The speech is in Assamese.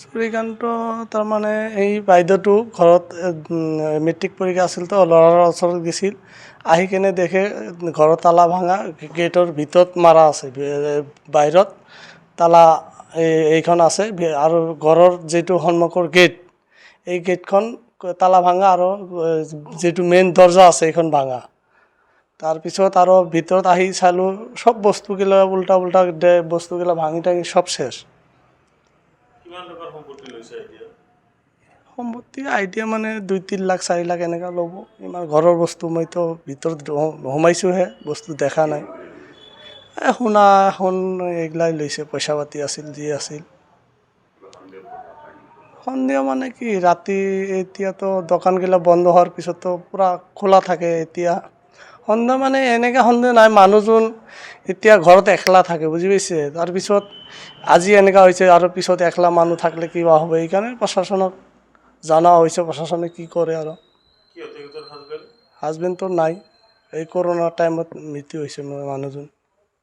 চুৰিকাণ্ড তাৰমানে এই বাইদেউটো ঘৰত মেট্ৰিক পৰীক্ষা আছিল তো ল'ৰাৰ ওচৰত গৈছিল আহি কেনে দেখে ঘৰৰ তালা ভাঙা গেটৰ ভিতৰত মাৰা আছে বাহিৰত তালা এইখন আছে আৰু ঘৰৰ যিটো সন্মুখৰ গেট এই গেটখন তালা ভাঙা আৰু যিটো মেইন দৰ্জা আছে এইখন ভাঙা তাৰপিছত আৰু ভিতৰত আহি চালোঁ সব বস্তুগিলা উল্টা উল্টা বস্তুগিলা ভাঙি টাঙি সব শেষ সম্পত্তি আইডিয়া মানে 2-3 লাখ 4 লাখ এনেকুৱা ল'ব ইমান ঘৰৰ বস্তু মইতো ভিতৰত সোমাইছোঁহে বস্তু দেখা নাই শুনা এইগিলাই লৈছে পইচা পাতি আছিল যি আছিল সন্দেহ মানে কি ৰাতি এতিয়াতো দোকানগিলা বন্ধ হোৱাৰ পিছতো পূৰা খোলা থাকে এতিয়া সন্দেহ মানে এনেকৈ সন্দেহ নাই মানুহজন এতিয়া ঘৰত একলা থাকে বুজি পাইছে তাৰপিছত আজি এনেকুৱা হৈছে আৰু পিছত একলা মানুহ থাকিলে কিবা হ'ব এইকাৰণে প্ৰশাসনক জানা হৈছে প্ৰশাসনে কি কৰে আৰু হাজবেণ্ডটো নাই এই কৰোণাৰ টাইমত মৃত্যু হৈছে মানুহজন